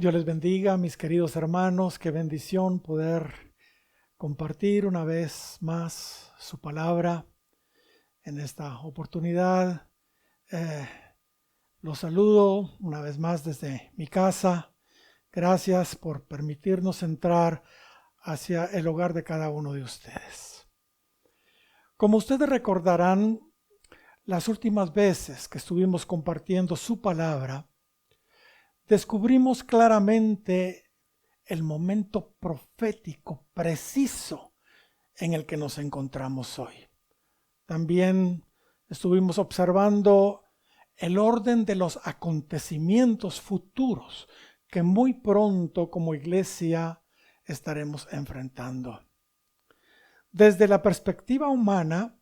Dios les bendiga, mis queridos hermanos. Qué bendición poder compartir una vez más su palabra en esta oportunidad. Los saludo una vez más desde mi casa. Gracias por permitirnos entrar hacia el hogar de cada uno de ustedes. Como ustedes recordarán, las últimas veces que estuvimos compartiendo su palabra, descubrimos claramente el momento profético preciso en el que nos encontramos hoy. También estuvimos observando el orden de los acontecimientos futuros que muy pronto como iglesia estaremos enfrentando. Desde la perspectiva humana,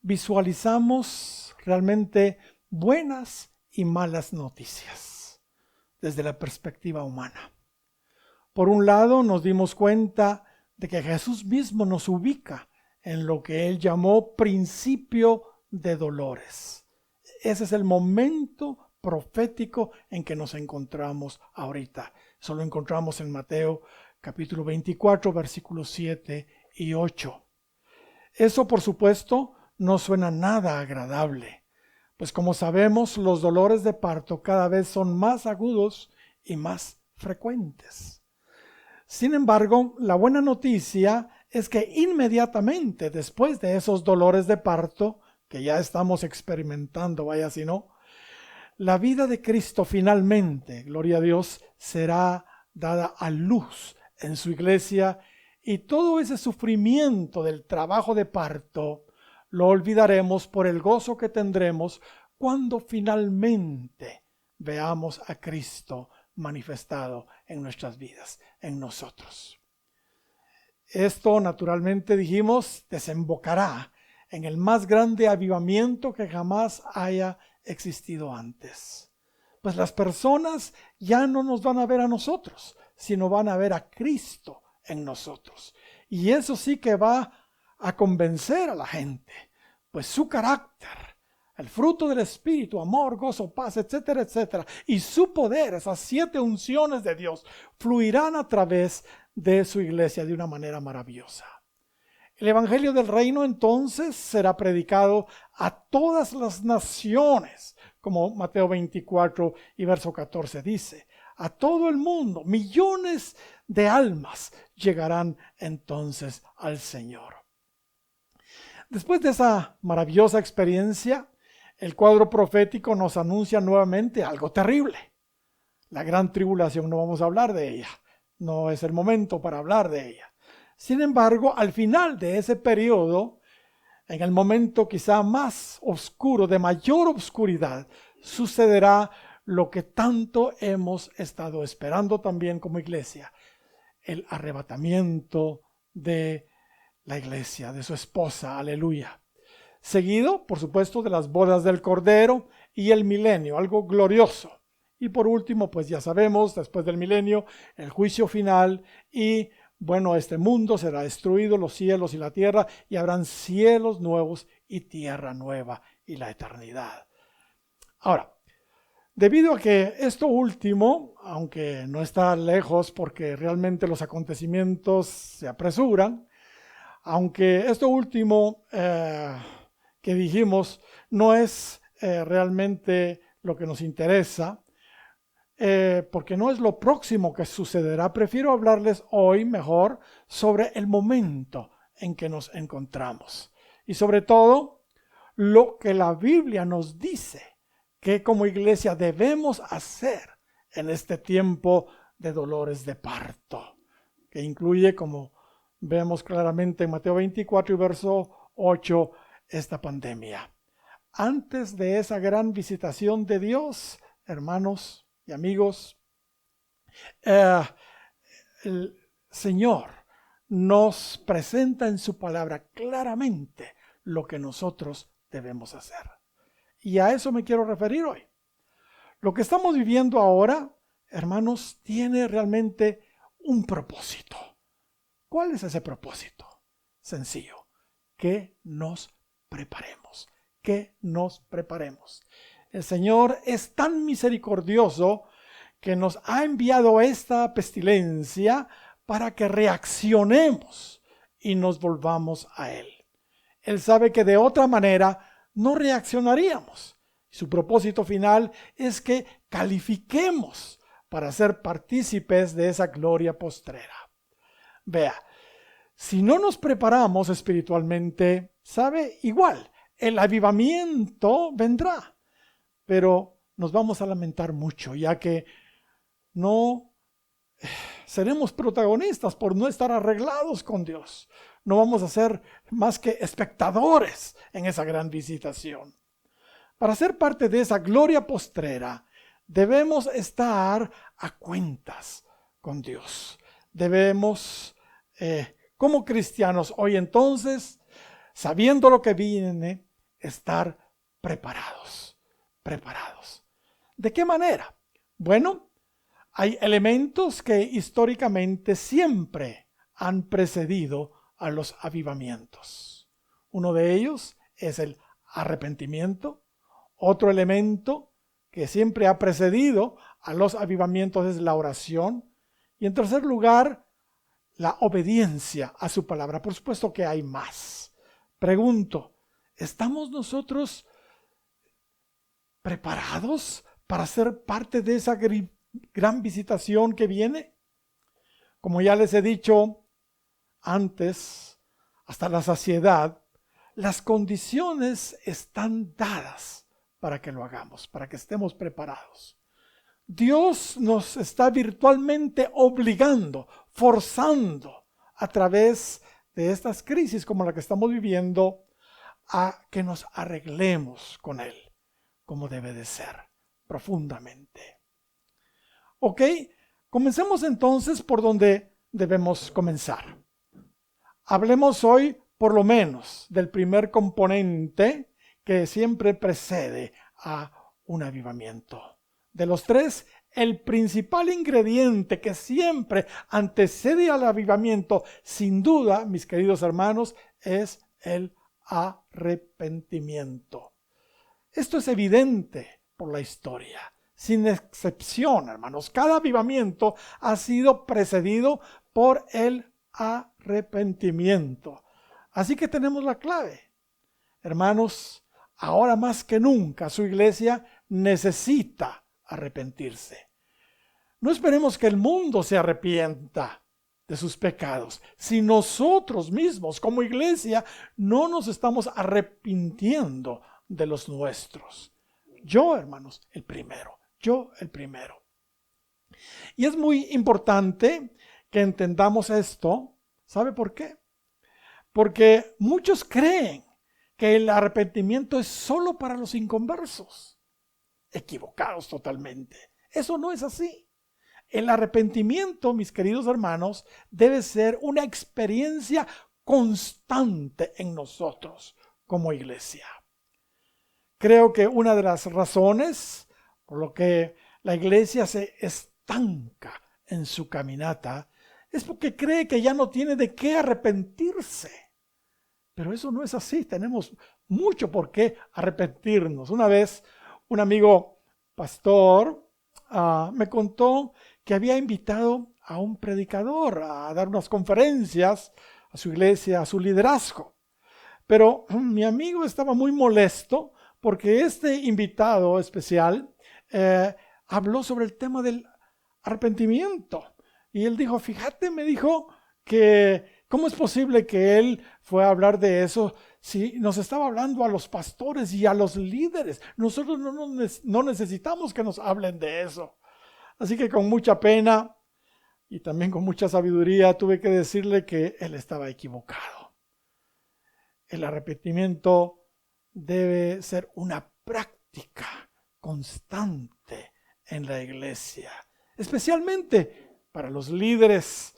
visualizamos realmente buenas y malas noticias. Desde la perspectiva humana. Por un lado, nos dimos cuenta de que Jesús mismo nos ubica en lo que Él llamó principio de dolores. Ese es el momento profético en que nos encontramos ahorita. Eso lo encontramos en Mateo capítulo 24, versículos 7 y 8. Eso, por supuesto, no suena nada agradable. Pues como sabemos, los dolores de parto cada vez son más agudos y más frecuentes. Sin embargo, la buena noticia es que inmediatamente después de esos dolores de parto, que ya estamos experimentando, vaya si no, la vida de Cristo finalmente, gloria a Dios, será dada a luz en su iglesia y todo ese sufrimiento del trabajo de parto lo olvidaremos por el gozo que tendremos cuando finalmente veamos a Cristo manifestado en nuestras vidas, en nosotros. Esto, naturalmente, dijimos, desembocará en el más grande avivamiento que jamás haya existido antes. Pues las personas ya no nos van a ver a nosotros, sino van a ver a Cristo en nosotros. Y eso sí que va a convencer a la gente, pues su carácter, el fruto del Espíritu, amor, gozo, paz, etcétera, etcétera, y su poder, esas 7 unciones de Dios, fluirán a través de su iglesia de una manera maravillosa. El Evangelio del Reino entonces será predicado a todas las naciones, como Mateo 24 y verso 14 dice. A todo el mundo, millones de almas llegarán entonces al Señor. Después de esa maravillosa experiencia, el cuadro profético nos anuncia nuevamente algo terrible. La gran tribulación, no vamos a hablar de ella. No es el momento para hablar de ella. Sin embargo, al final de ese periodo, en el momento quizá más oscuro, de mayor oscuridad, sucederá lo que tanto hemos estado esperando también como iglesia, el arrebatamiento de la iglesia, de su esposa, aleluya. Seguido, por supuesto, de las bodas del Cordero y el milenio, algo glorioso. Y por último, pues ya sabemos, después del milenio, el juicio final y, bueno, este mundo será destruido, los cielos y la tierra, y habrán cielos nuevos y tierra nueva y la eternidad. Ahora, debido a que esto último, aunque no está lejos porque realmente los acontecimientos se apresuran, aunque esto último que dijimos no es realmente lo que nos interesa, porque no es lo próximo que sucederá, prefiero hablarles hoy mejor sobre el momento en que nos encontramos y sobre todo lo que la Biblia nos dice que como iglesia debemos hacer en este tiempo de dolores de parto, que incluye, como vemos claramente en Mateo 24 y verso 8, esta pandemia. Antes de esa gran visitación de Dios, hermanos y amigos, el Señor nos presenta en su palabra claramente lo que nosotros debemos hacer. Y a eso me quiero referir hoy. Lo que estamos viviendo ahora, hermanos, tiene realmente un propósito. ¿Cuál es ese propósito? Sencillo, que nos preparemos, que nos preparemos. El Señor es tan misericordioso que nos ha enviado esta pestilencia para que reaccionemos y nos volvamos a Él. Él sabe que de otra manera no reaccionaríamos. Su propósito final es que califiquemos para ser partícipes de esa gloria postrera. Vea, si no nos preparamos espiritualmente, ¿sabe? Igual, el avivamiento vendrá, pero nos vamos a lamentar mucho, ya que no seremos protagonistas por no estar arreglados con Dios. No vamos a ser más que espectadores en esa gran visitación. Para ser parte de esa gloria postrera, debemos estar a cuentas con Dios. Debemos, como cristianos, hoy entonces, sabiendo lo que viene, estar preparados. ¿De qué manera? Bueno, hay elementos que históricamente siempre han precedido a los avivamientos. Uno de ellos es el arrepentimiento. Otro elemento que siempre ha precedido a los avivamientos es la oración. Y en tercer lugar, la obediencia a su palabra. Por supuesto que hay más. Pregunto, ¿estamos nosotros preparados para ser parte de esa gran visitación que viene? Como ya les he dicho antes, hasta la saciedad, las condiciones están dadas para que lo hagamos, para que estemos preparados. Dios nos está virtualmente obligando, forzando a través de estas crisis como la que estamos viviendo, a que nos arreglemos con Él, como debe de ser, profundamente. Ok, comencemos entonces por donde debemos comenzar. Hablemos hoy, por lo menos, del primer componente que siempre precede a un avivamiento. De los tres, el principal ingrediente que siempre antecede al avivamiento, sin duda, mis queridos hermanos, es el arrepentimiento. Esto es evidente por la historia, sin excepción, hermanos. Cada avivamiento ha sido precedido por el arrepentimiento. Así que tenemos la clave. Hermanos, ahora más que nunca su iglesia necesita arrepentirse. No esperemos que el mundo se arrepienta de sus pecados. Si nosotros mismos como iglesia no nos estamos arrepintiendo de los nuestros. Yo, hermanos, el primero. Y es muy importante que entendamos esto. ¿Sabe por qué? Porque muchos creen que el arrepentimiento es solo para los inconversos. Equivocados totalmente. Eso no es así. El arrepentimiento, mis queridos hermanos, debe ser una experiencia constante en nosotros como iglesia. Creo que una de las razones por lo que la iglesia se estanca en su caminata es porque cree que ya no tiene de qué arrepentirse. Pero eso no es así. Tenemos mucho por qué arrepentirnos. Una vez un amigo pastor me contó que había invitado a un predicador a dar unas conferencias a su iglesia, a su liderazgo. Pero mi amigo estaba muy molesto porque este invitado especial habló sobre el tema del arrepentimiento. Y él dijo, fíjate, me dijo que ¿cómo es posible que él fue a hablar de eso si nos estaba hablando a los pastores y a los líderes? Nosotros no necesitamos que nos hablen de eso. Así que con mucha pena y también con mucha sabiduría tuve que decirle que él estaba equivocado. El arrepentimiento debe ser una práctica constante en la iglesia, especialmente para los líderes,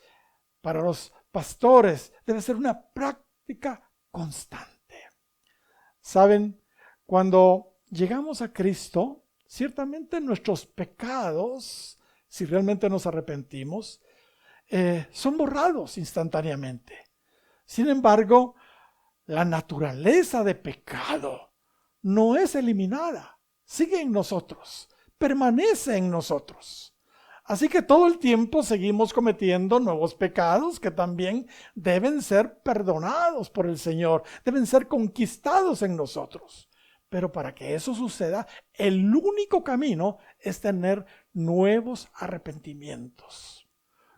para los pastores. Debe ser una práctica constante. ¿Saben? Cuando llegamos a Cristo, ciertamente nuestros pecados, si realmente nos arrepentimos, son borrados instantáneamente. Sin embargo, la naturaleza de pecado no es eliminada. Sigue en nosotros, permanece en nosotros. Así que todo el tiempo seguimos cometiendo nuevos pecados que también deben ser perdonados por el Señor, deben ser conquistados en nosotros. Pero para que eso suceda, el único camino es tener nuevos arrepentimientos.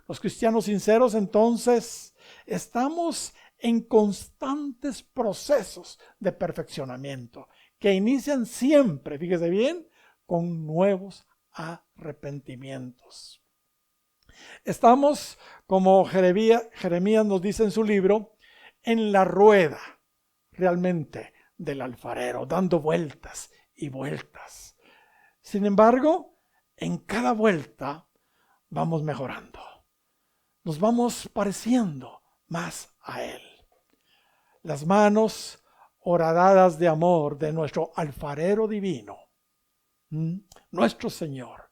Los cristianos sinceros, entonces, estamos en constantes procesos de perfeccionamiento que inician siempre, fíjese bien, con nuevos arrepentimientos. Estamos, como Jeremías nos dice en su libro, en la rueda realmente del alfarero, dando vueltas y vueltas. Sin embargo, en cada vuelta vamos mejorando. Nos vamos pareciendo más a Él. Las manos horadadas de amor de nuestro alfarero divino, nuestro Señor,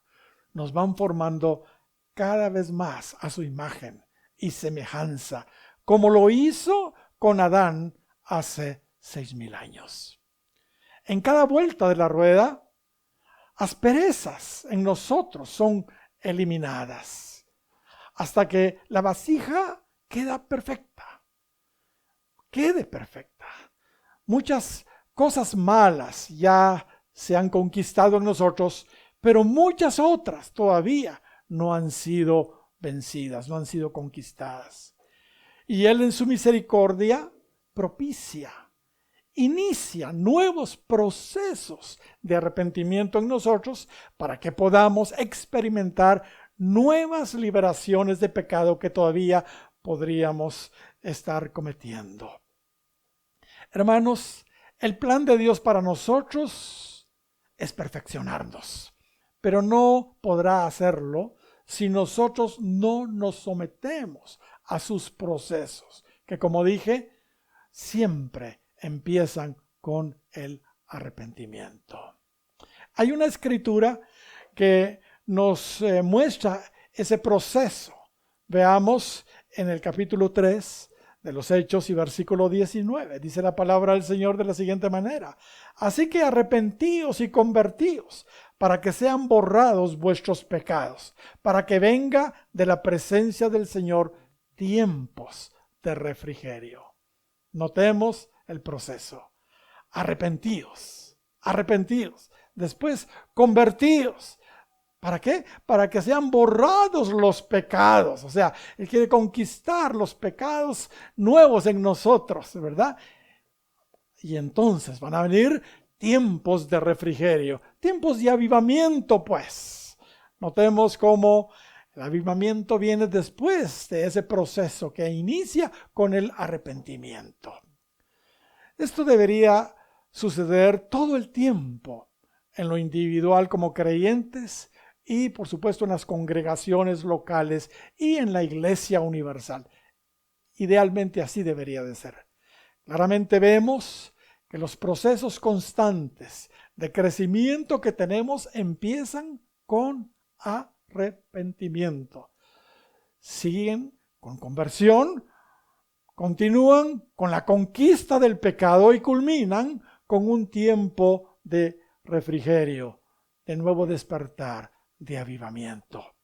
nos van formando cada vez más a su imagen y semejanza, como lo hizo con Adán hace 6,000 años. En cada vuelta de la rueda, asperezas en nosotros son eliminadas, hasta que la vasija quede perfecta. Muchas cosas malas ya se han conquistado en nosotros, pero muchas otras todavía no han sido vencidas, no han sido conquistadas. Y Él en su misericordia inicia nuevos procesos de arrepentimiento en nosotros para que podamos experimentar nuevas liberaciones de pecado que todavía podríamos estar cometiendo. Hermanos, el plan de Dios para nosotros es perfeccionarnos, pero no podrá hacerlo si nosotros no nos sometemos a sus procesos, que como dije, siempre empiezan con el arrepentimiento. Hay una escritura que nos muestra ese proceso. Veamos en el capítulo 3 de los Hechos y versículo 19. Dice la palabra del Señor de la siguiente manera: así que arrepentíos y convertíos, para que sean borrados vuestros pecados, para que venga de la presencia del Señor tiempos de refrigerio. Notemos el proceso. Arrepentíos. Después, convertíos. ¿Para qué? Para que sean borrados los pecados. O sea, Él quiere conquistar los pecados nuevos en nosotros, ¿verdad? Y entonces van a venir tiempos de refrigerio, tiempos de avivamiento, pues. Notemos cómo el avivamiento viene después de ese proceso que inicia con el arrepentimiento. Esto debería suceder todo el tiempo, en lo individual como creyentes y por supuesto en las congregaciones locales y en la iglesia universal. Idealmente así debería de ser. Claramente vemos que los procesos constantes de crecimiento que tenemos empiezan con arrepentimiento. Siguen con conversión, continúan con la conquista del pecado y culminan con un tiempo de refrigerio, de nuevo despertar, de avivamiento.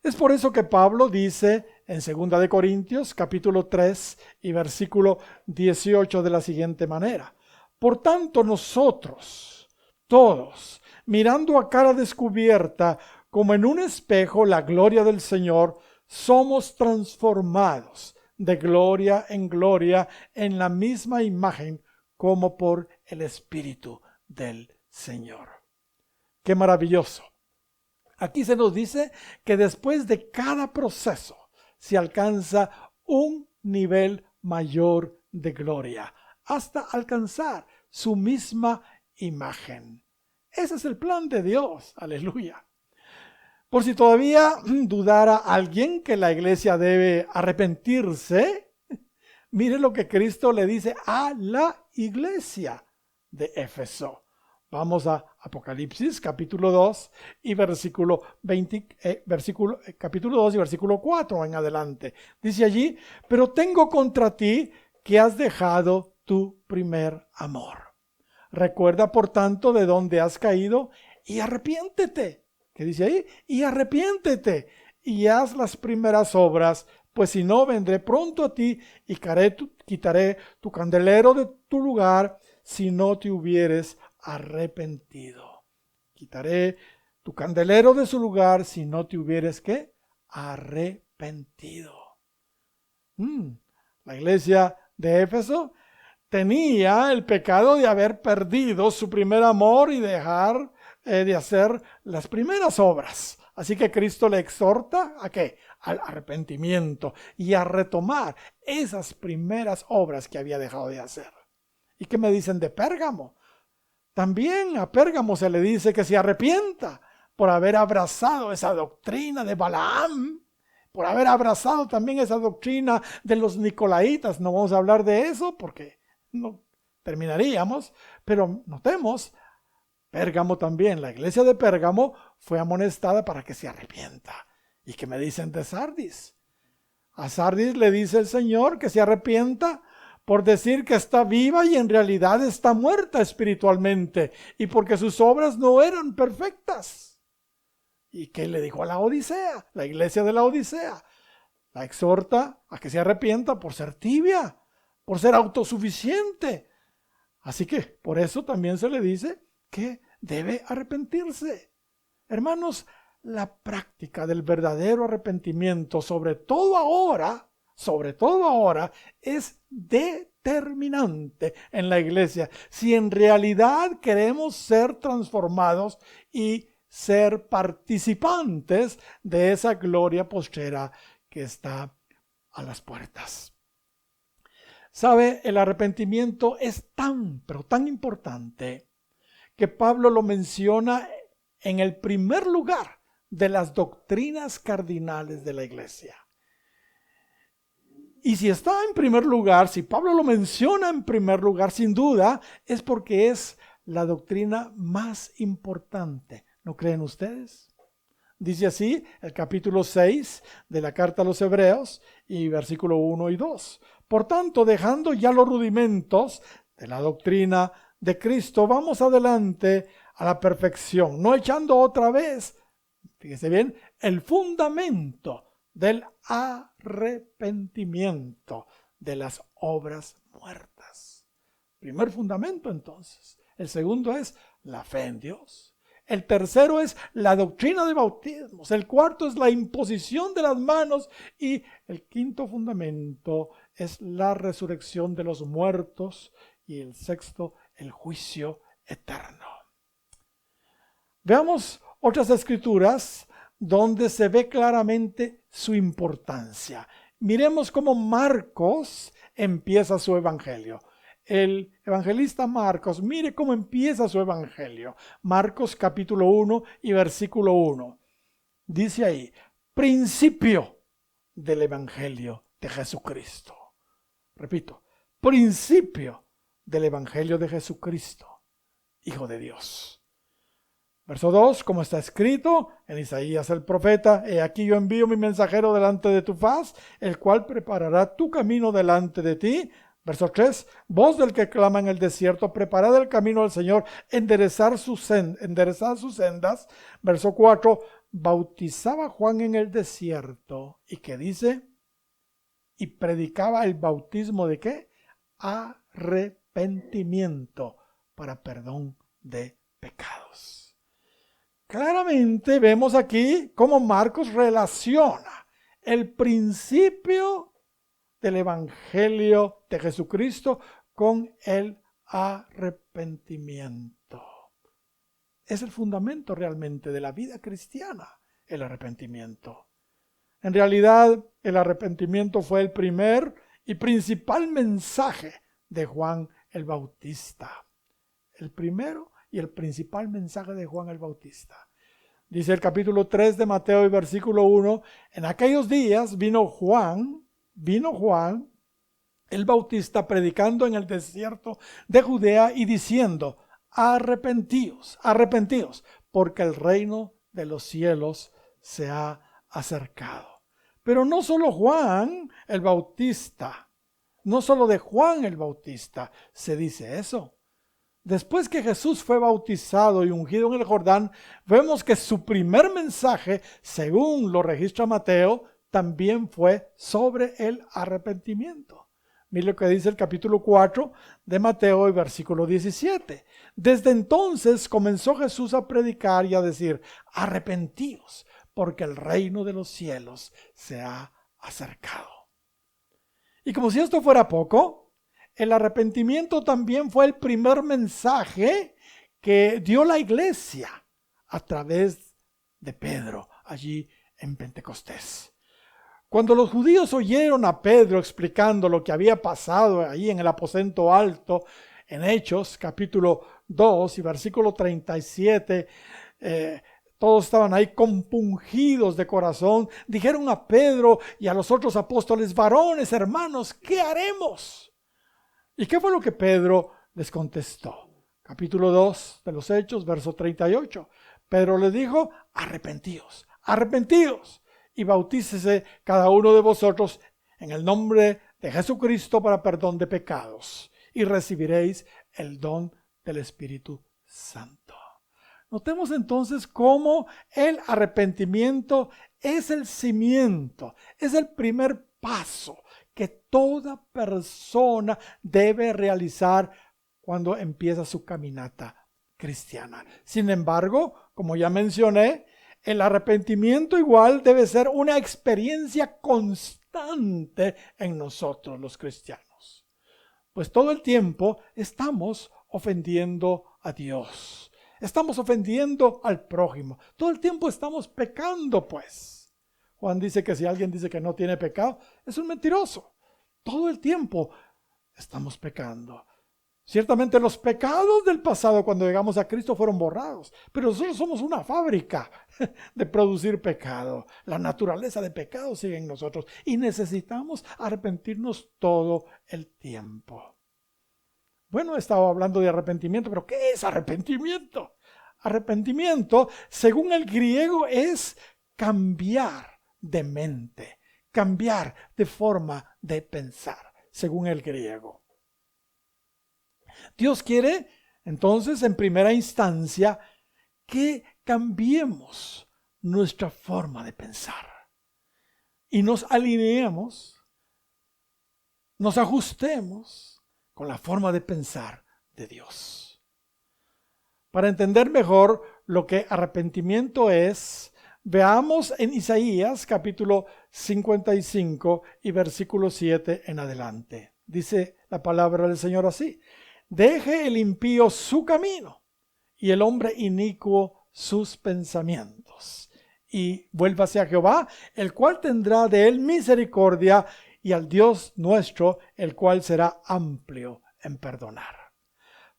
Es por eso que Pablo dice en 2 Corintios capítulo 3 y versículo 18 de la siguiente manera: por tanto nosotros, todos, mirando a cara descubierta, como en un espejo, la gloria del Señor, somos transformados de gloria en gloria en la misma imagen como por el Espíritu del Señor. ¡Qué maravilloso! Aquí se nos dice que después de cada proceso se alcanza un nivel mayor de gloria, hasta alcanzar su misma imagen. Ese es el plan de Dios. Aleluya. Por si todavía dudara alguien que la iglesia debe arrepentirse, mire lo que Cristo le dice a la iglesia de Éfeso. Vamos a Apocalipsis capítulo 2 y capítulo 2 y versículo 4 en adelante. Dice allí: pero tengo contra ti que has dejado tu primer amor. Recuerda por tanto de dónde has caído y arrepiéntete. ¿Qué dice ahí? Y arrepiéntete y haz las primeras obras, pues si no, vendré pronto a ti y quitaré tu candelero de tu lugar si no te hubieres arrepentido. Quitaré tu candelero de su lugar si no te hubieres, ¿qué? Arrepentido. La iglesia de Éfeso tenía el pecado de haber perdido su primer amor y dejar de hacer las primeras obras. Así que Cristo le exhorta ¿a qué? Al arrepentimiento y a retomar esas primeras obras que había dejado de hacer. ¿Y qué me dicen de Pérgamo? También a Pérgamo se le dice que se arrepienta por haber abrazado esa doctrina de Balaam, por haber abrazado también esa doctrina de los nicolaitas. No vamos a hablar de eso porque no terminaríamos, pero notemos, Pérgamo también, la iglesia de Pérgamo fue amonestada para que se arrepienta. ¿Y qué me dicen de Sardis? A Sardis le dice el Señor que se arrepienta por decir que está viva y en realidad está muerta espiritualmente y porque sus obras no eran perfectas. ¿Y qué le dijo a la Odisea? La iglesia de la Odisea la exhorta a que se arrepienta por ser tibia, por ser autosuficiente. Así que por eso también se le dice que debe arrepentirse. Hermanos, la práctica del verdadero arrepentimiento, sobre todo ahora, es determinante en la iglesia. Si en realidad queremos ser transformados y ser participantes de esa gloria postrera que está a las puertas. ¿Sabe? El arrepentimiento es pero tan importante que Pablo lo menciona en el primer lugar de las doctrinas cardinales de la iglesia. Y si está en primer lugar, si Pablo lo menciona en primer lugar, sin duda, es porque es la doctrina más importante. ¿No creen ustedes? Dice así el capítulo 6 de la carta a los Hebreos y versículo 1 y 2. Por tanto, dejando ya los rudimentos de la doctrina de Cristo, vamos adelante a la perfección, no echando otra vez, fíjese bien, el fundamento del arrepentimiento de las obras muertas. Primer fundamento entonces. El segundo es la fe en Dios. El tercero es la doctrina de bautismos. El cuarto es la imposición de las manos. Y el quinto fundamento es la resurrección de los muertos. Y el sexto, el juicio eterno. Veamos otras escrituras donde se ve claramente su importancia. Miremos cómo Marcos empieza su evangelio. El evangelista Marcos, mire cómo empieza su evangelio. Marcos capítulo 1 y versículo 1. Dice ahí, principio del evangelio de Jesucristo. Repito, principio del evangelio de Jesucristo, Hijo de Dios. Verso 2, como está escrito en Isaías el profeta, he aquí yo envío mi mensajero delante de tu faz, el cual preparará tu camino delante de ti. Verso 3, voz del que clama en el desierto, preparad el camino al Señor, enderezad sus sendas. Verso 4, bautizaba Juan en el desierto. ¿Y qué dice? Y predicaba el bautismo de ¿qué? Arrepentimiento para perdón de pecados. Claramente vemos aquí cómo Marcos relaciona el principio del evangelio de Jesucristo con el arrepentimiento. Es el fundamento realmente de la vida cristiana, el arrepentimiento. En realidad, el arrepentimiento fue el primer y principal mensaje de Juan el Bautista. El primero y el principal mensaje de Juan el Bautista. Dice el capítulo 3 de Mateo y versículo 1, en aquellos días vino Juan el Bautista predicando en el desierto de Judea y diciendo, arrepentíos, porque el reino de los cielos se ha acercado. Pero no solo Juan el Bautista, no solo de Juan el Bautista se dice eso. Después que Jesús fue bautizado y ungido en el Jordán, vemos que su primer mensaje, según lo registra Mateo, también fue sobre el arrepentimiento. Mire lo que dice el capítulo 4 de Mateo y versículo 17. Desde entonces comenzó Jesús a predicar y a decir: arrepentíos, porque el reino de los cielos se ha acercado. Y como si esto fuera poco, el arrepentimiento también fue el primer mensaje que dio la iglesia a través de Pedro allí en Pentecostés. Cuando los judíos oyeron a Pedro explicando lo que había pasado ahí en el aposento alto, en Hechos capítulo 2 y versículo 37, todos estaban ahí compungidos de corazón. Dijeron a Pedro y a los otros apóstoles: varones, hermanos, ¿qué haremos? ¿Y qué fue lo que Pedro les contestó? Capítulo 2 de los Hechos, verso 38. Pedro les dijo: arrepentíos, arrepentíos, y bautícese cada uno de vosotros en el nombre de Jesucristo para perdón de pecados, y recibiréis el don del Espíritu Santo. Notemos entonces cómo el arrepentimiento es el cimiento, es el primer paso que toda persona debe realizar cuando empieza su caminata cristiana. Sin embargo, como ya mencioné, el arrepentimiento igual debe ser una experiencia constante en nosotros los cristianos. Pues todo el tiempo estamos ofendiendo a Dios. Estamos ofendiendo al prójimo. Todo el tiempo estamos pecando, pues. Juan dice que si alguien dice que no tiene pecado, es un mentiroso. Todo el tiempo estamos pecando. Ciertamente los pecados del pasado cuando llegamos a Cristo fueron borrados, pero nosotros somos una fábrica de producir pecado. La naturaleza de pecado sigue en nosotros y necesitamos arrepentirnos todo el tiempo. Bueno, he estado hablando de arrepentimiento, pero ¿qué es arrepentimiento? Arrepentimiento, según el griego, es cambiar de mente, cambiar de forma de pensar, según el griego. Dios quiere, entonces, en primera instancia, que cambiemos nuestra forma de pensar y nos alineemos, nos ajustemos con la forma de pensar de Dios. Para entender mejor lo que arrepentimiento es, veamos en Isaías capítulo 55 y versículo 7 en adelante. Dice la palabra del Señor así: deje el impío su camino y el hombre inicuo sus pensamientos, y vuélvase a Jehová, el cual tendrá de él misericordia, y al Dios nuestro, el cual será amplio en perdonar.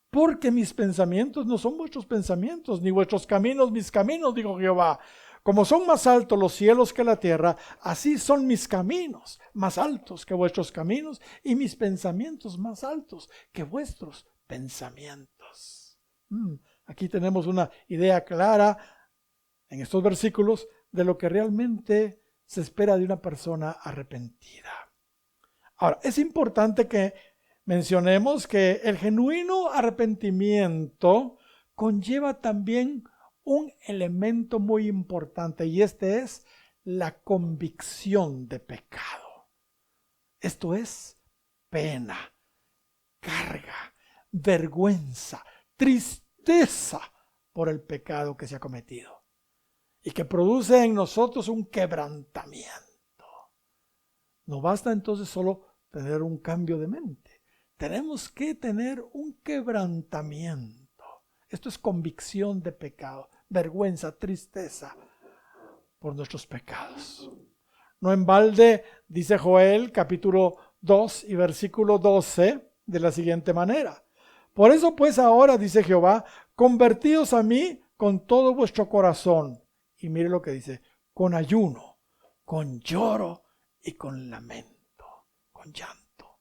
Porque mis pensamientos no son vuestros pensamientos, ni vuestros caminos mis caminos, dijo Jehová. Como son más altos los cielos que la tierra, así son mis caminos más altos que vuestros caminos, y mis pensamientos más altos que vuestros pensamientos. Aquí tenemos una idea clara en estos versículos de lo que realmente se espera de una persona arrepentida. Ahora, es importante que mencionemos que el genuino arrepentimiento conlleva también un elemento muy importante, y este es la convicción de pecado. Esto es pena, carga, vergüenza, tristeza por el pecado que se ha cometido y que produce en nosotros un quebrantamiento. No basta entonces solo tener un cambio de mente. Tenemos que tener un quebrantamiento. Esto es convicción de pecado, vergüenza, tristeza por nuestros pecados. No en balde dice Joel capítulo 2 y versículo 12 de la siguiente manera: por eso pues ahora, dice Jehová, convertíos a mí con todo vuestro corazón. Y mire lo que dice: con ayuno, con lloro y con lamento, con llanto.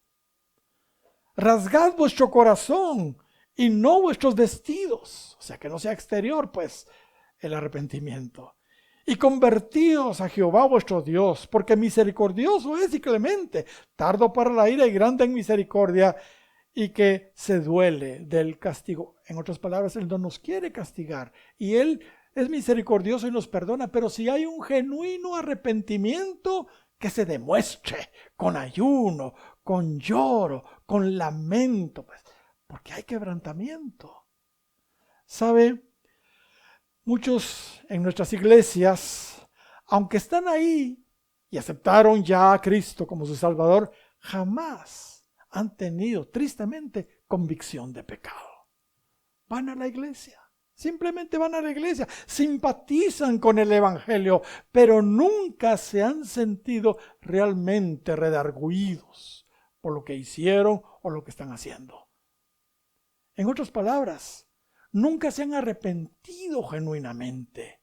Rasgad vuestro corazón y no vuestros vestidos. O sea, que no sea exterior, pues, el arrepentimiento. Y convertíos a Jehová vuestro Dios, porque misericordioso es y clemente, tardo para la ira y grande en misericordia, y que se duele del castigo. En otras palabras, Él no nos quiere castigar y Él es misericordioso y nos perdona, pero si hay un genuino arrepentimiento, que se demuestre con ayuno, con lloro, con lamento, pues, porque hay quebrantamiento. ¿Sabe? Muchos en nuestras iglesias, aunque están ahí y aceptaron ya a Cristo como su Salvador, jamás han tenido, tristemente, convicción de pecado. Van a la iglesia, simplemente van a la iglesia, simpatizan con el Evangelio, pero nunca se han sentido realmente redarguidos por lo que hicieron o lo que están haciendo. En otras palabras, nunca se han arrepentido genuinamente.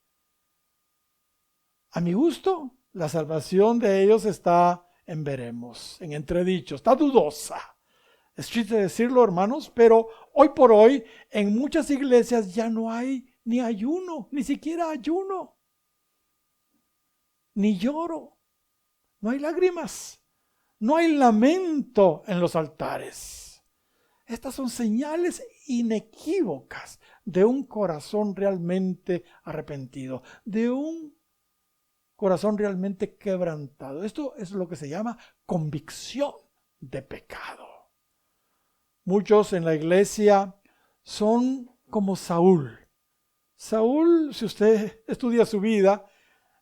A mi gusto, la salvación de ellos está en veremos, en entredicho, está dudosa. Es triste decirlo, hermanos, pero hoy por hoy en muchas iglesias ya no hay ni ayuno, ni siquiera ayuno, ni lloro, no hay lágrimas, no hay lamento en los altares. Estas son señales inequívocas de un corazón realmente arrepentido, de un corazón realmente quebrantado. Esto es lo que se llama convicción de pecado. Muchos en la iglesia son como Saúl. Saúl, si usted estudia su vida,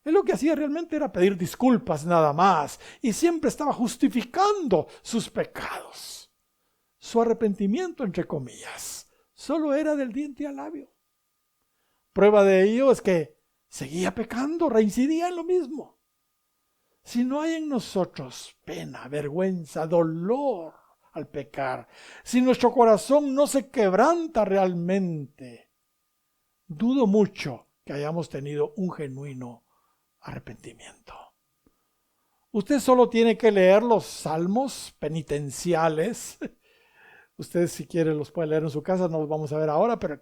él lo que hacía realmente era pedir disculpas nada más y siempre estaba justificando sus pecados. Su arrepentimiento, entre comillas, solo era del diente al labio. Prueba de ello es que seguía pecando, reincidía en lo mismo. Si no hay en nosotros pena, vergüenza, dolor al pecar, si nuestro corazón no se quebranta realmente, dudo mucho que hayamos tenido un genuino arrepentimiento. Usted solo tiene que leer los salmos penitenciales. Usted, si quiere, los puede leer en su casa, no los vamos a ver ahora, pero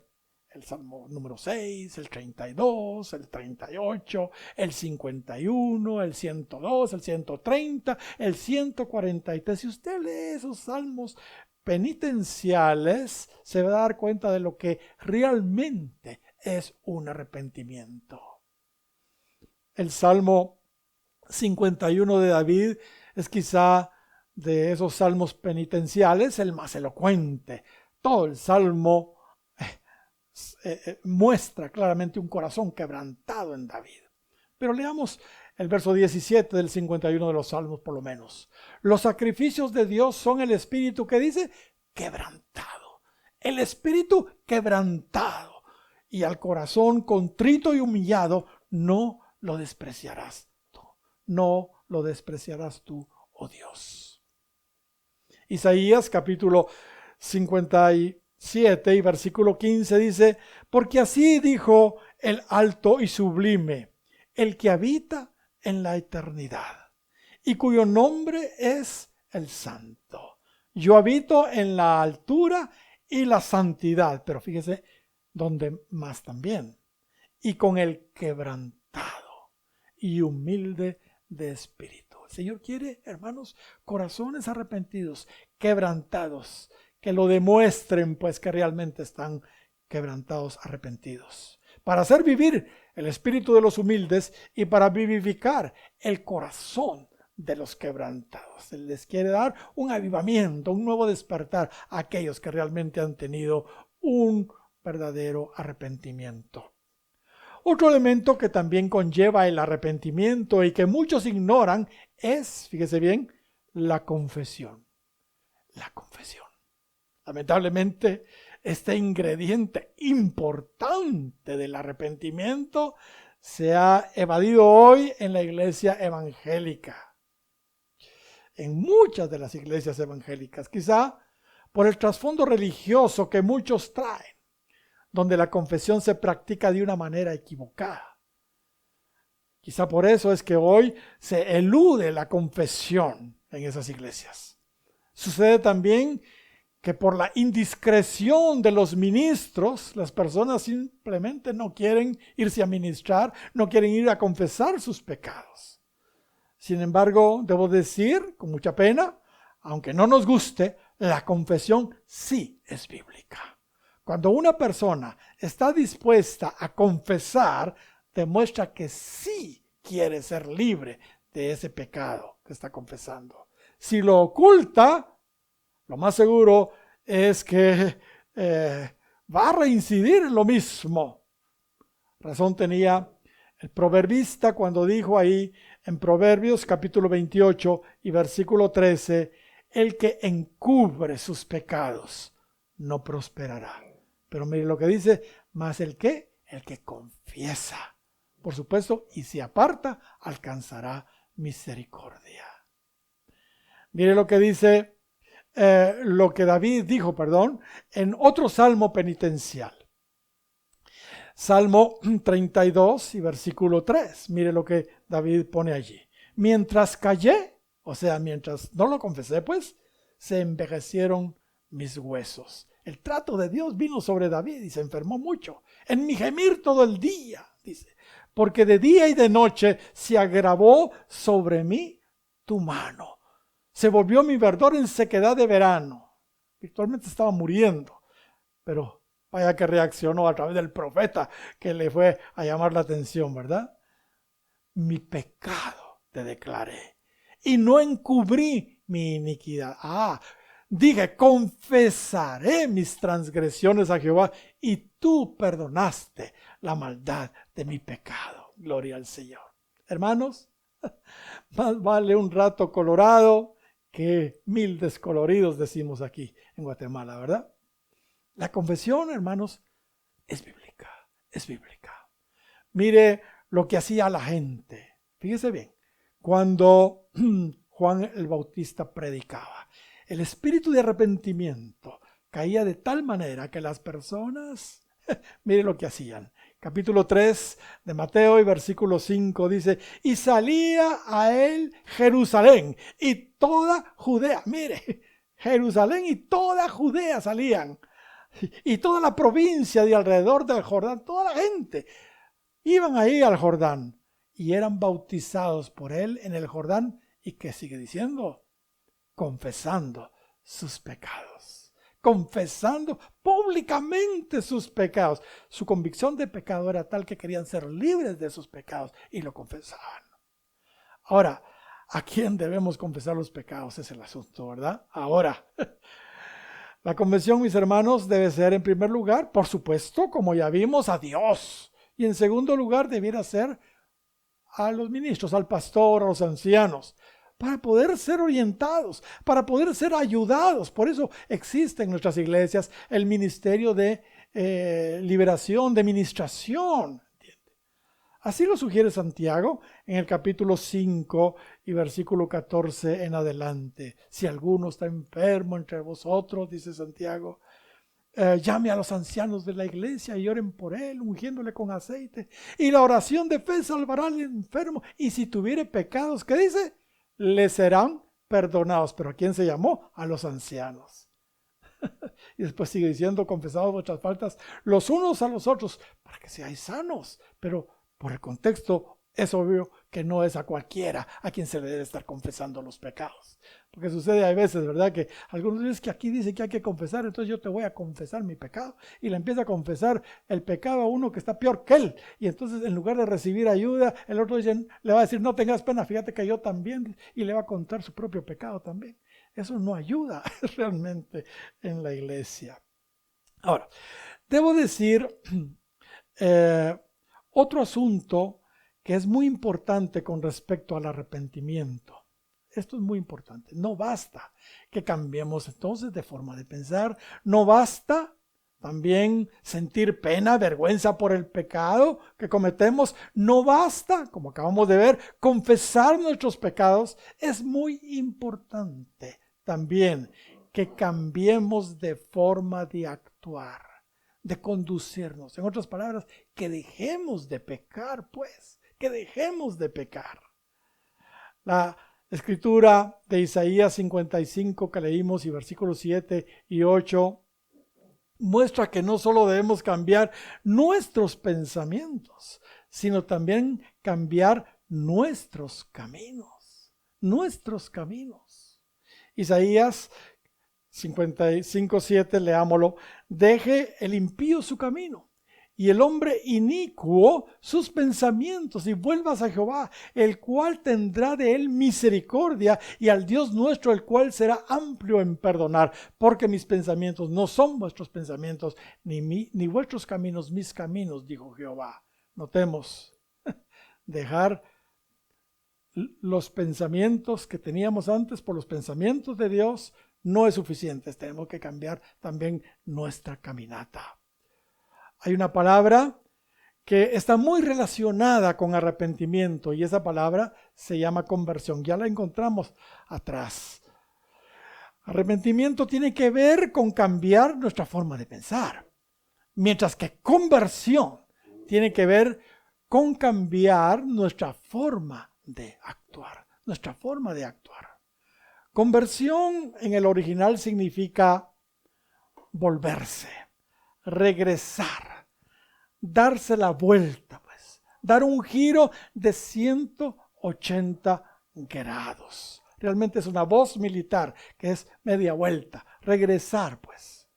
el Salmo número 6, el 32, el 38, el 51, el 102, el 130, el 143. Si usted lee esos salmos penitenciales, se va a dar cuenta de lo que realmente es un arrepentimiento. El Salmo 51 de David es quizá de esos salmos penitenciales el más elocuente. Todo el salmo muestra claramente un corazón quebrantado en David. Pero leamos el verso 17 del 51 de los Salmos por lo menos. Los sacrificios de Dios son el espíritu que dice quebrantado. El espíritu quebrantado. Y al corazón contrito y humillado no lo despreciarás tú. No lo despreciarás tú, oh Dios. Isaías capítulo 57 y versículo 15 dice, porque así dijo el alto y sublime, el que habita en la eternidad y cuyo nombre es el santo. Yo habito en la altura y la santidad, pero fíjese donde más también, y con el quebrantado y humilde de espíritu. El Señor quiere, hermanos, corazones arrepentidos, quebrantados, que lo demuestren pues que realmente están quebrantados, arrepentidos, para hacer vivir el espíritu de los humildes y para vivificar el corazón de los quebrantados. Él les quiere dar un avivamiento, un nuevo despertar a aquellos que realmente han tenido un verdadero arrepentimiento. Otro elemento que también conlleva el arrepentimiento y que muchos ignoran es, fíjese bien, la confesión. La confesión. Lamentablemente, este ingrediente importante del arrepentimiento se ha evadido hoy en la iglesia evangélica. En muchas de las iglesias evangélicas, quizá por el trasfondo religioso que muchos traen, donde la confesión se practica de una manera equivocada. Quizá por eso es que hoy se elude la confesión en esas iglesias. Sucede también que por la indiscreción de los ministros, las personas simplemente no quieren irse a ministrar, no quieren ir a confesar sus pecados. Sin embargo, debo decir, con mucha pena, aunque no nos guste, la confesión sí es bíblica. Cuando una persona está dispuesta a confesar, demuestra que sí quiere ser libre de ese pecado que está confesando. Si lo oculta, lo más seguro es que va a reincidir en lo mismo. Razón tenía el proverbista cuando dijo ahí en Proverbios capítulo 28 y versículo 13, el que encubre sus pecados no prosperará. Pero mire lo que dice, más el que confiesa, por supuesto, y se aparta, alcanzará misericordia. Mire lo que dice, lo que David dijo, en otro salmo penitencial. Salmo 32 y versículo 3. Mire lo que David pone allí. Mientras callé, o sea, mientras no lo confesé, pues, se envejecieron mis huesos. El trato de Dios vino sobre David y se enfermó mucho. En mi gemir todo el día, dice, porque de día y de noche se agravó sobre mí tu mano. Se volvió mi verdor en sequedad de verano. Virtualmente estaba muriendo, pero vaya que reaccionó a través del profeta que le fue a llamar la atención, ¿verdad? Mi pecado te declaré y no encubrí mi iniquidad. Dije, confesaré mis transgresiones a Jehová y tú perdonaste la maldad de mi pecado. Gloria al Señor. Hermanos, más vale un rato colorado que 1000 descoloridos, decimos aquí en Guatemala, ¿verdad? La confesión, hermanos, es bíblica, es bíblica. Mire lo que hacía la gente. Fíjese bien, cuando Juan el Bautista predicaba, el espíritu de arrepentimiento caía de tal manera que las personas, mire lo que hacían. Capítulo 3 de Mateo y versículo 5 dice, y salía a él Jerusalén y toda Judea. Mire, Jerusalén y toda Judea salían. Y toda la provincia de alrededor del Jordán, toda la gente, iban ahí al Jordán y eran bautizados por él en el Jordán. ¿Y qué sigue diciendo? Confesando sus pecados. Confesando públicamente sus pecados. Su convicción de pecado era tal que querían ser libres de sus pecados y lo confesaban. Ahora, ¿a quién debemos confesar los pecados? Es el asunto, ¿verdad? Ahora, la confesión, mis hermanos, debe ser en primer lugar, por supuesto, como ya vimos, a Dios. Y en segundo lugar, debiera ser a los ministros, al pastor, a los ancianos, para poder ser orientados, para poder ser ayudados. Por eso existe en nuestras iglesias el ministerio de liberación, de ministración. Así lo sugiere Santiago en el capítulo 5 y versículo 14 en adelante. Si alguno está enfermo entre vosotros, dice Santiago, llame a los ancianos de la iglesia y oren por él, ungiéndole con aceite. Y la oración de fe salvará al enfermo. Y si tuviere pecados, ¿qué dice? Le serán perdonados. ¿Pero a quién se llamó? A los ancianos. Y después sigue diciendo, confesados vuestras faltas los unos a los otros, para que seáis sanos. Pero por el contexto es obvio que no es a cualquiera a quien se le debe estar confesando los pecados. Porque sucede a veces, ¿verdad? Que algunos dicen que aquí dice que hay que confesar, entonces yo te voy a confesar mi pecado. Y le empieza a confesar el pecado a uno que está peor que él. Y entonces en lugar de recibir ayuda, el otro le va a decir, no tengas pena, fíjate que yo también. Y le va a contar su propio pecado también. Eso no ayuda realmente en la iglesia. Ahora, debo decir otro asunto que es muy importante con respecto al arrepentimiento. Esto es muy importante. No basta que cambiemos entonces de forma de pensar. No basta también sentir pena, vergüenza por el pecado que cometemos. No basta, como acabamos de ver, confesar nuestros pecados. Es muy importante también que cambiemos de forma de actuar, de conducirnos. En otras palabras, que dejemos de pecar, pues. Que dejemos de pecar. La escritura de Isaías 55 que leímos y versículos 7 y 8 muestra que no solo debemos cambiar nuestros pensamientos, sino también cambiar nuestros caminos. Nuestros caminos. Isaías 55:7, leámoslo. Deje el impío su camino y el hombre inicuo sus pensamientos, y vuelvas a Jehová, el cual tendrá de él misericordia, y al Dios nuestro, el cual será amplio en perdonar, porque mis pensamientos no son vuestros pensamientos, ni vuestros caminos mis caminos, dijo Jehová. Notemos, dejar los pensamientos que teníamos antes por los pensamientos de Dios no es suficiente. Tenemos que cambiar también nuestra caminata. Hay una palabra que está muy relacionada con arrepentimiento, y esa palabra se llama conversión. Ya la encontramos atrás. Arrepentimiento tiene que ver con cambiar nuestra forma de pensar, mientras que conversión tiene que ver con cambiar nuestra forma de actuar. Nuestra forma de actuar. Conversión en el original significa volverse, regresar, darse la vuelta, pues, dar un giro de 180 grados. Realmente es una voz militar, que es media vuelta, regresar, pues.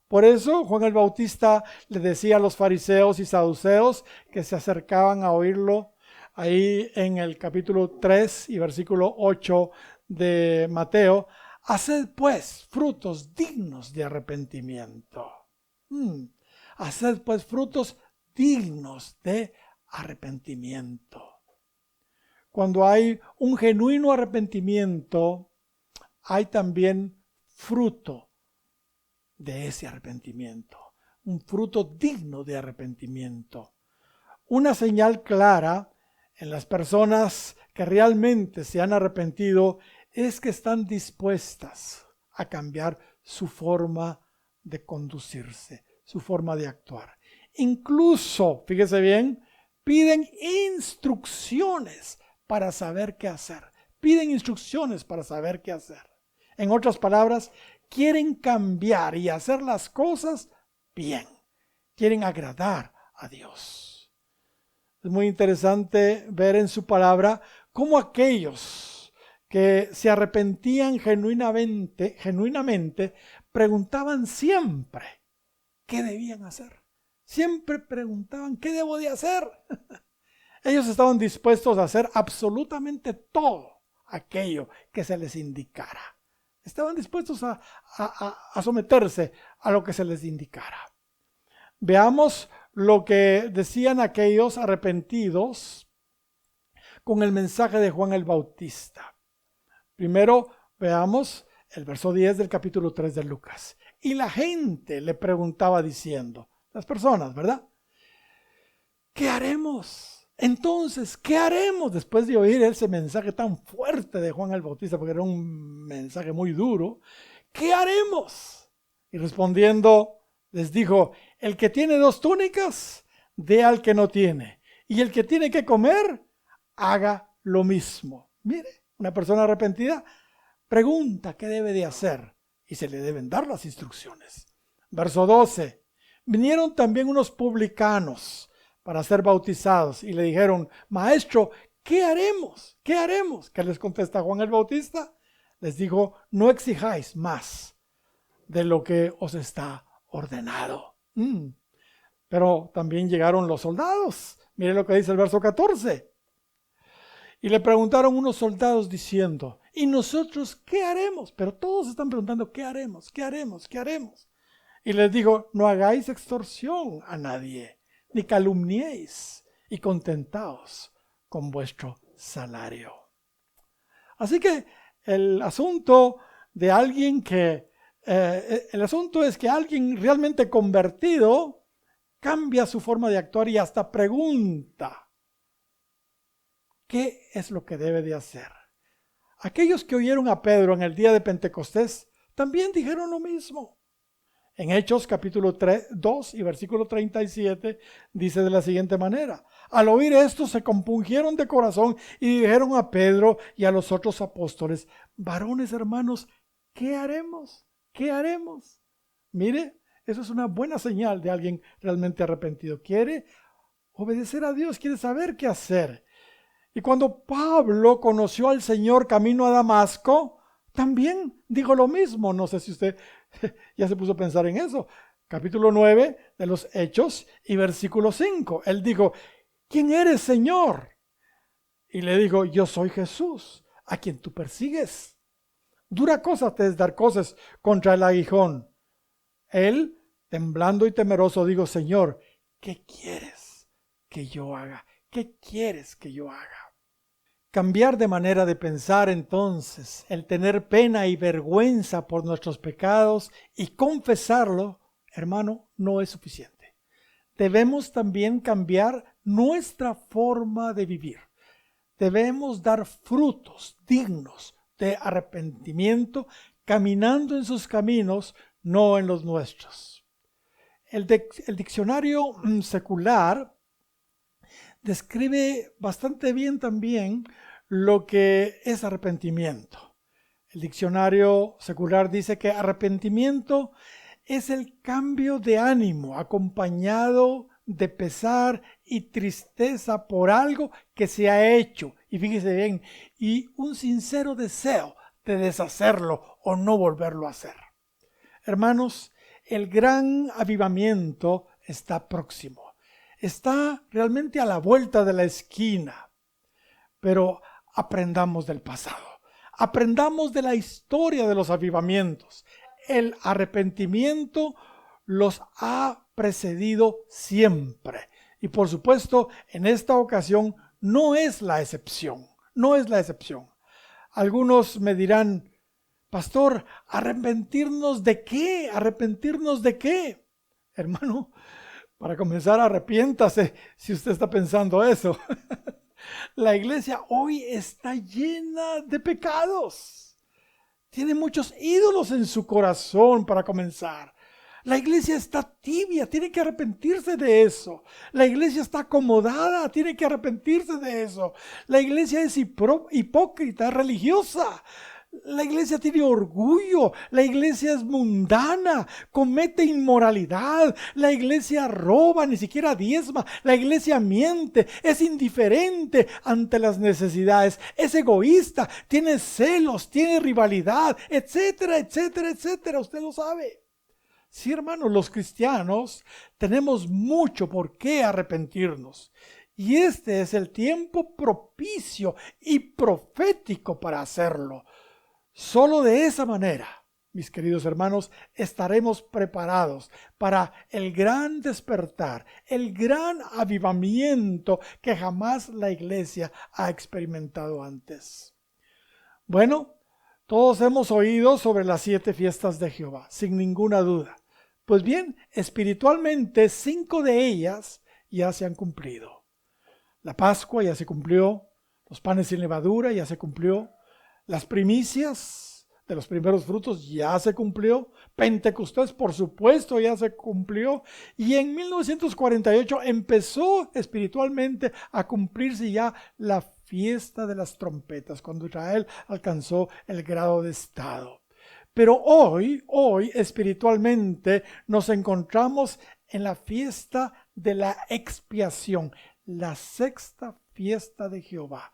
Por eso Juan el Bautista le decía a los fariseos y saduceos que se acercaban a oírlo, ahí en el capítulo 3 y versículo 8 de Mateo: haced pues frutos dignos de arrepentimiento. Haced pues frutos dignos de arrepentimiento. Cuando hay un genuino arrepentimiento, hay también fruto de ese arrepentimiento. Un fruto digno de arrepentimiento. Una señal clara en las personas que realmente se han arrepentido es que están dispuestas a cambiar su forma de conducirse, su forma de actuar. Incluso, fíjese bien, piden instrucciones para saber qué hacer. Piden instrucciones para saber qué hacer. En otras palabras, quieren cambiar y hacer las cosas bien. Quieren agradar a Dios. Es muy interesante ver en su palabra cómo aquellos que se arrepentían genuinamente preguntaban siempre qué debían hacer. Siempre preguntaban qué debo de hacer. Ellos estaban dispuestos a hacer absolutamente todo aquello que se les indicara. Estaban dispuestos a someterse a lo que se les indicara. Veamos lo que decían aquellos arrepentidos con el mensaje de Juan el Bautista. Primero veamos el verso 10 del capítulo 3 de Lucas. Y la gente le preguntaba diciendo, las personas, ¿verdad? ¿Qué haremos? Entonces, ¿qué haremos después de oír ese mensaje tan fuerte de Juan el Bautista? Porque era un mensaje muy duro. ¿Qué haremos? Y respondiendo, les dijo: el que tiene 2 túnicas, dé al que no tiene. Y el que tiene que comer, haga lo mismo. Mire, una persona arrepentida pregunta qué debe de hacer y se le deben dar las instrucciones. Verso 12. Vinieron también unos publicanos para ser bautizados y le dijeron: maestro, ¿qué haremos? ¿Qué haremos? ¿Qué les contesta Juan el Bautista? Les dijo: no exijáis más de lo que os está ordenado. Pero también llegaron los soldados. Mire lo que dice el verso 14. Y le preguntaron unos soldados diciendo: ¿y nosotros qué haremos? Pero todos están preguntando: ¿qué haremos? ¿Qué haremos? ¿Qué haremos? Y les digo: no hagáis extorsión a nadie, ni calumniéis, y contentaos con vuestro salario. Así que el asunto de alguien el asunto es que alguien realmente convertido cambia su forma de actuar y hasta pregunta ¿qué es lo que debe de hacer? Aquellos que oyeron a Pedro en el día de Pentecostés también dijeron lo mismo. En Hechos capítulo 2 y versículo 37 dice de la siguiente manera: al oír esto se compungieron de corazón y dijeron a Pedro y a los otros apóstoles: varones hermanos, ¿qué haremos? ¿Qué haremos? Mire, eso es una buena señal de alguien realmente arrepentido. Quiere obedecer a Dios, quiere saber qué hacer. Y cuando Pablo conoció al Señor camino a Damasco, también digo lo mismo. No sé si usted ya se puso a pensar en eso. Capítulo 9 de los Hechos y versículo 5. Él dijo, ¿quién eres, Señor? Y le dijo, yo soy Jesús, a quien tú persigues. Dura cosa te es dar cosas contra el aguijón. Él, temblando y temeroso, dijo, Señor, ¿qué quieres que yo haga? ¿Qué quieres que yo haga? Cambiar de manera de pensar entonces, el tener pena y vergüenza por nuestros pecados y confesarlo, hermano, no es suficiente. Debemos también cambiar nuestra forma de vivir. Debemos dar frutos dignos de arrepentimiento, caminando en sus caminos, no en los nuestros. El diccionario secular describe bastante bien también lo que es arrepentimiento. El diccionario secular dice que arrepentimiento es el cambio de ánimo acompañado de pesar y tristeza por algo que se ha hecho, y fíjese bien, y un sincero deseo de deshacerlo o no volverlo a hacer. Hermanos, el gran avivamiento está próximo. Está realmente a la vuelta de la esquina, pero aprendamos del pasado, aprendamos de la historia de los avivamientos. El arrepentimiento los ha precedido siempre y por supuesto en esta ocasión no es la excepción, no es la excepción. Algunos me dirán, pastor, ¿arrepentirnos de qué? ¿Arrepentirnos de qué? Hermano, para comenzar, arrepiéntase si usted está pensando eso. La iglesia hoy está llena de pecados. Tiene muchos ídolos en su corazón para comenzar. La iglesia está tibia, tiene que arrepentirse de eso. La iglesia está acomodada, tiene que arrepentirse de eso. La iglesia es hipócrita, religiosa. La iglesia tiene orgullo, la iglesia es mundana, comete inmoralidad, la iglesia roba, ni siquiera diezma, la iglesia miente, es indiferente ante las necesidades, es egoísta, tiene celos, tiene rivalidad, etcétera, etcétera, etcétera. Usted lo sabe. Sí, hermanos, los cristianos tenemos mucho por qué arrepentirnos. Y este es el tiempo propicio y profético para hacerlo. Solo de esa manera, mis queridos hermanos, estaremos preparados para el gran despertar, el gran avivamiento que jamás la iglesia ha experimentado antes. Bueno, todos hemos oído sobre las 7 fiestas de Jehová, sin ninguna duda. Pues bien, espiritualmente 5 de ellas ya se han cumplido. La Pascua ya se cumplió, los panes sin levadura ya se cumplió, las primicias de los primeros frutos ya se cumplió, Pentecostés por supuesto ya se cumplió, y en 1948 empezó espiritualmente a cumplirse ya la fiesta de las trompetas, cuando Israel alcanzó el grado de estado. Pero hoy espiritualmente nos encontramos en la fiesta de la expiación, la 6ª fiesta de Jehová.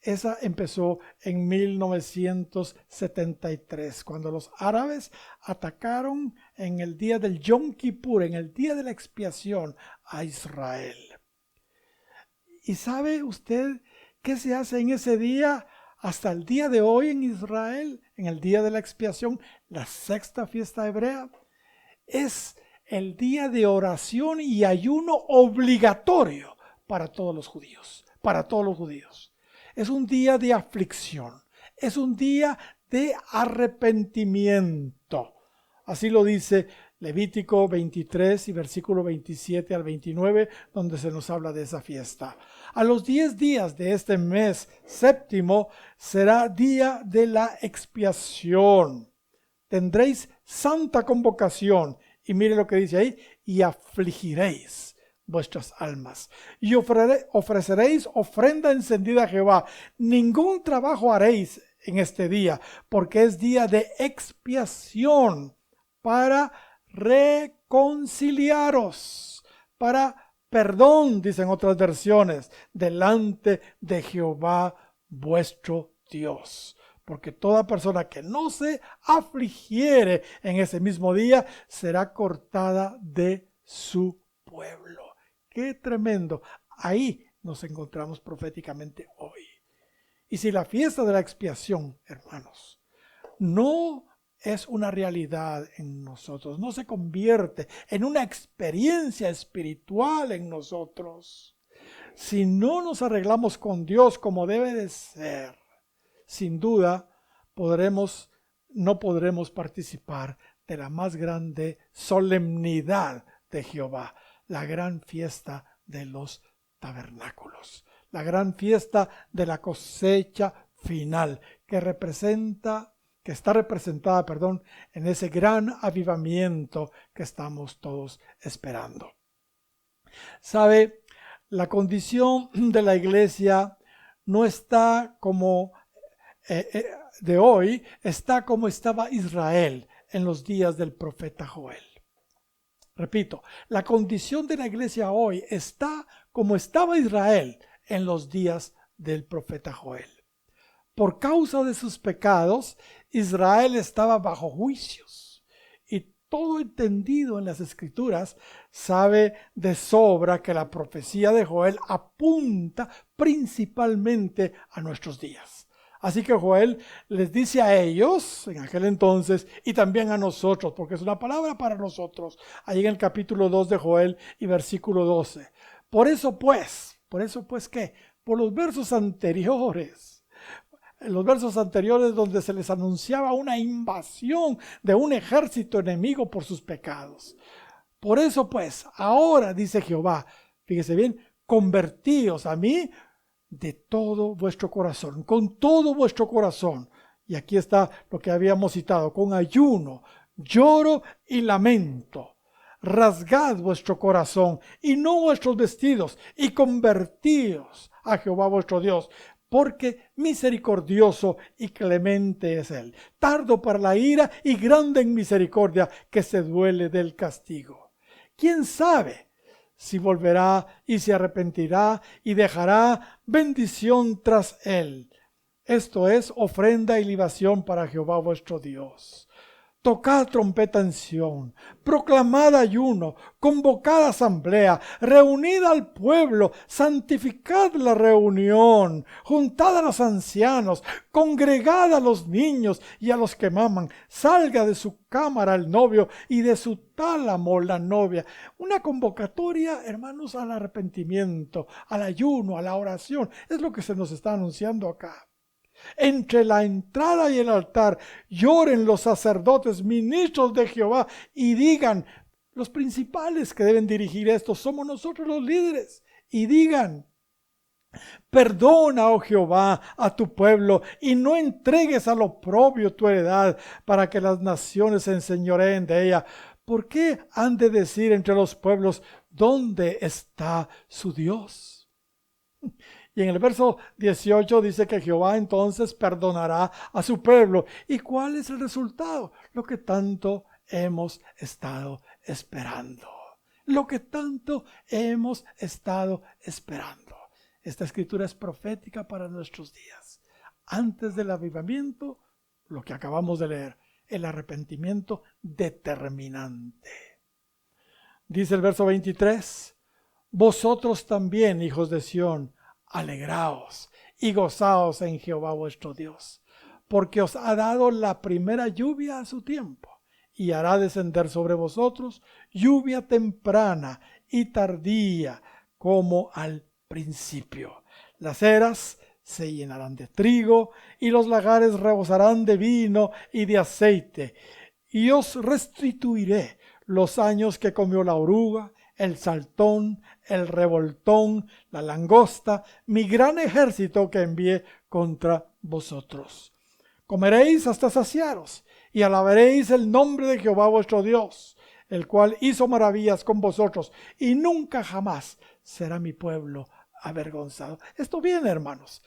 Esa empezó en 1973, cuando los árabes atacaron en el día del Yom Kippur, en el día de la expiación, a Israel. ¿Y sabe usted qué se hace en ese día? Hasta el día de hoy en Israel, en el día de la expiación, la 6ª fiesta hebrea, es el día de oración y ayuno obligatorio para todos los judíos, Es un día de aflicción, es un día de arrepentimiento. Así lo dice Levítico 23 y versículo 27 al 29, donde se nos habla de esa fiesta. A los 10 días de este mes séptimo será día de la expiación. Tendréis santa convocación. Y mire lo que dice ahí, y afligiréis vuestras almas. Y ofreceréis ofrenda encendida a Jehová. Ningún trabajo haréis en este día, porque es día de expiación para reconciliaros, para perdón, dicen otras versiones, delante de Jehová vuestro Dios. porque toda persona que no se afligiere en ese mismo día será cortada de su pueblo. ¡Qué tremendo! Ahí nos encontramos proféticamente hoy. Y si la fiesta de la expiación, hermanos, no es una realidad en nosotros, no se convierte en una experiencia espiritual en nosotros, si no nos arreglamos con Dios como debe de ser, sin duda no podremos participar de la más grande solemnidad de Jehová, la gran fiesta de los tabernáculos, la gran fiesta de la cosecha final, que está representada, en ese gran avivamiento que estamos todos esperando. ¿Sabe? La condición de la iglesia no está como de hoy, está como estaba Israel en los días del profeta Joel. Repito, la condición de la iglesia hoy está como estaba Israel en los días del profeta Joel. Por causa de sus pecados, Israel estaba bajo juicios. Y todo entendido en las Escrituras sabe de sobra que la profecía de Joel apunta principalmente a nuestros días. Así que Joel les dice a ellos en aquel entonces y también a nosotros, porque es una palabra para nosotros, ahí en el capítulo 2 de Joel y versículo 12. Por eso pues, ¿qué? Por los versos anteriores, donde se les anunciaba una invasión de un ejército enemigo por sus pecados. Por eso pues, ahora dice Jehová, fíjese bien, convertíos a mí de todo vuestro corazón, con todo vuestro corazón. Y aquí está lo que habíamos citado, con ayuno, lloro y lamento. Rasgad vuestro corazón y no vuestros vestidos, y convertíos a Jehová vuestro Dios, porque misericordioso y clemente es él, tardo para la ira y grande en misericordia, que se duele del castigo. ¿Quién sabe si volverá y se arrepentirá y dejará bendición tras él? Esto es ofrenda y libación para Jehová vuestro Dios. Tocad trompeta en Sión, proclamad ayuno, convocad asamblea, reunid al pueblo, santificad la reunión, juntad a los ancianos, congregad a los niños y a los que maman, salga de su cámara el novio y de su tálamo la novia. Una convocatoria, hermanos, al arrepentimiento, al ayuno, a la oración, es lo que se nos está anunciando acá. Entre la entrada y el altar lloren los sacerdotes, ministros de Jehová, y digan, los principales que deben dirigir esto somos nosotros los líderes, y digan, perdona, oh Jehová, a tu pueblo, y no entregues al oprobio tu heredad, para que las naciones se enseñoreen de ella. ¿Por qué han de decir entre los pueblos, ¿dónde está su Dios? Y en el verso 18 dice que Jehová entonces perdonará a su pueblo. ¿Y cuál es el resultado? Lo que tanto hemos estado esperando. Lo que tanto hemos estado esperando. Esta escritura es profética para nuestros días. Antes del avivamiento, lo que acabamos de leer, el arrepentimiento determinante. Dice el verso 23, vosotros también, hijos de Sión, alegraos y gozaos en Jehová vuestro Dios, porque os ha dado la primera lluvia a su tiempo, y hará descender sobre vosotros lluvia temprana y tardía, como al principio. Las eras se llenarán de trigo, y los lagares rebosarán de vino y de aceite, y os restituiré los años que comió la oruga, el saltón, el revoltón, la langosta, mi gran ejército que envié contra vosotros. Comeréis hasta saciaros, y alabaréis el nombre de Jehová vuestro Dios, el cual hizo maravillas con vosotros, y nunca jamás será mi pueblo avergonzado. Esto viene, hermanos.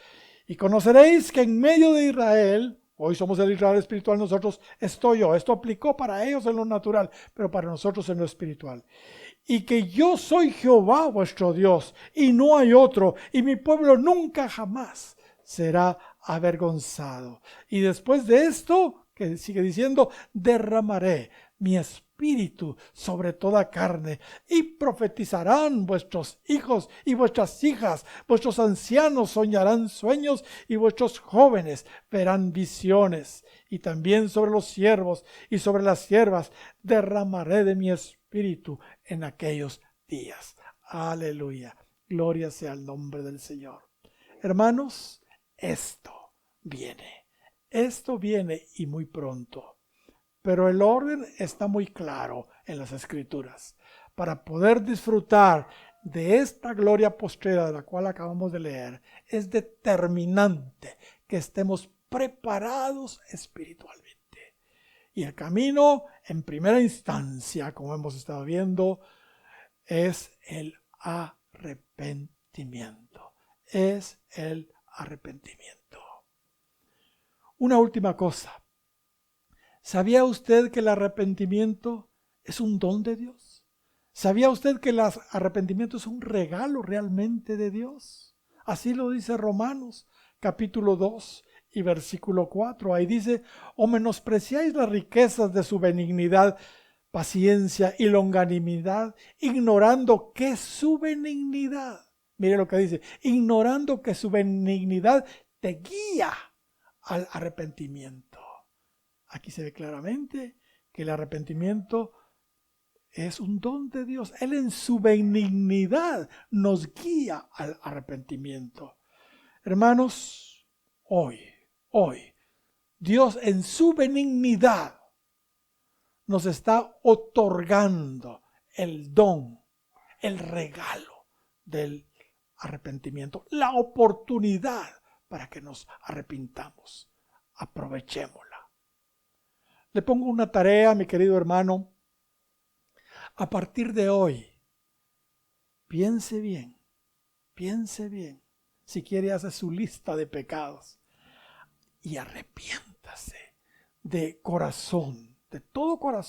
Y conoceréis que en medio de Israel, hoy somos el Israel espiritual, nosotros estoy yo. Esto aplicó para ellos en lo natural, pero para nosotros en lo espiritual. Y que yo soy Jehová vuestro Dios, y no hay otro, y mi pueblo nunca jamás será avergonzado. Y después de esto, que sigue diciendo, derramaré mi espíritu sobre toda carne, y profetizarán vuestros hijos y vuestras hijas, vuestros ancianos soñarán sueños, y vuestros jóvenes verán visiones. Y también sobre los siervos y sobre las siervas derramaré de mi espíritu en aquellos días. Aleluya. Gloria sea el nombre del Señor. Hermanos, esto viene y muy pronto. Pero el orden está muy claro en las Escrituras. Para poder disfrutar de esta gloria postrera de la cual acabamos de leer, es determinante que estemos preparados espiritualmente. Y el camino, en primera instancia, como hemos estado viendo, es el arrepentimiento. Es el arrepentimiento. Una última cosa. ¿Sabía usted que el arrepentimiento es un don de Dios? ¿Sabía usted que el arrepentimiento es un regalo realmente de Dios? Así lo dice Romanos, capítulo 2 y versículo 4. Ahí dice, o menospreciáis las riquezas de su benignidad, paciencia y longanimidad, ignorando que su benignidad, mire lo que dice, ignorando que su benignidad te guía al arrepentimiento. Aquí se ve claramente que el arrepentimiento es un don de Dios. Él en su benignidad nos guía al arrepentimiento. Hermanos, hoy, Dios en su benignidad nos está otorgando el don, el regalo del arrepentimiento, la oportunidad para que nos arrepintamos. Aprovechémosla. Le pongo una tarea, mi querido hermano. A partir de hoy, piense bien. Si quiere, hace su lista de pecados y arrepiéntase de corazón, de todos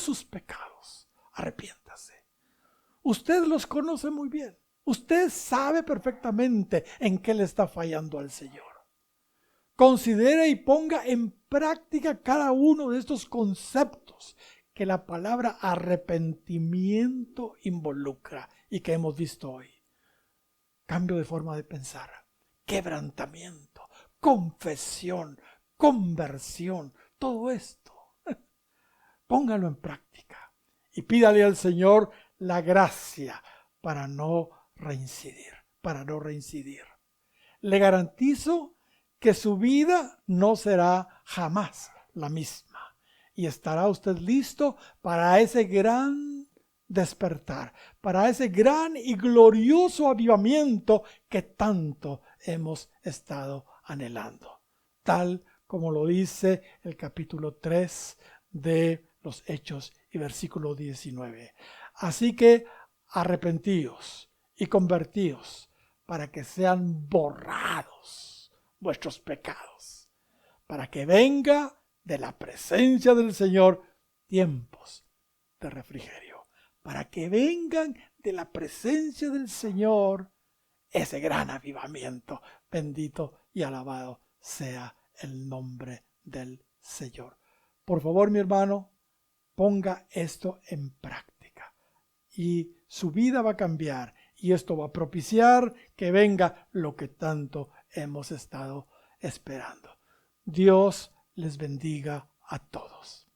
sus pecados. Arrepiéntase. Usted los conoce muy bien. Usted sabe perfectamente en qué le está fallando al Señor. Considere y ponga en práctica cada uno de estos conceptos que la palabra arrepentimiento involucra y que hemos visto hoy. Cambio de forma de pensar, quebrantamiento, confesión, conversión, todo esto. Póngalo en práctica y pídale al Señor la gracia para no reincidir. Le garantizo que su vida no será jamás la misma y estará usted listo para ese gran despertar, para ese gran y glorioso avivamiento que tanto hemos estado anhelando, tal como lo dice el capítulo 3 de los Hechos y versículo 19. Así que arrepentíos y convertíos para que sean borrados vuestros pecados, para que venga de la presencia del Señor tiempos de refrigerio, para que vengan de la presencia del Señor ese gran avivamiento. Bendito y alabado sea el nombre del Señor. Por favor, mi hermano, ponga esto en práctica y su vida va a cambiar y esto va a propiciar que venga lo que tanto hemos estado esperando. Dios les bendiga a todos.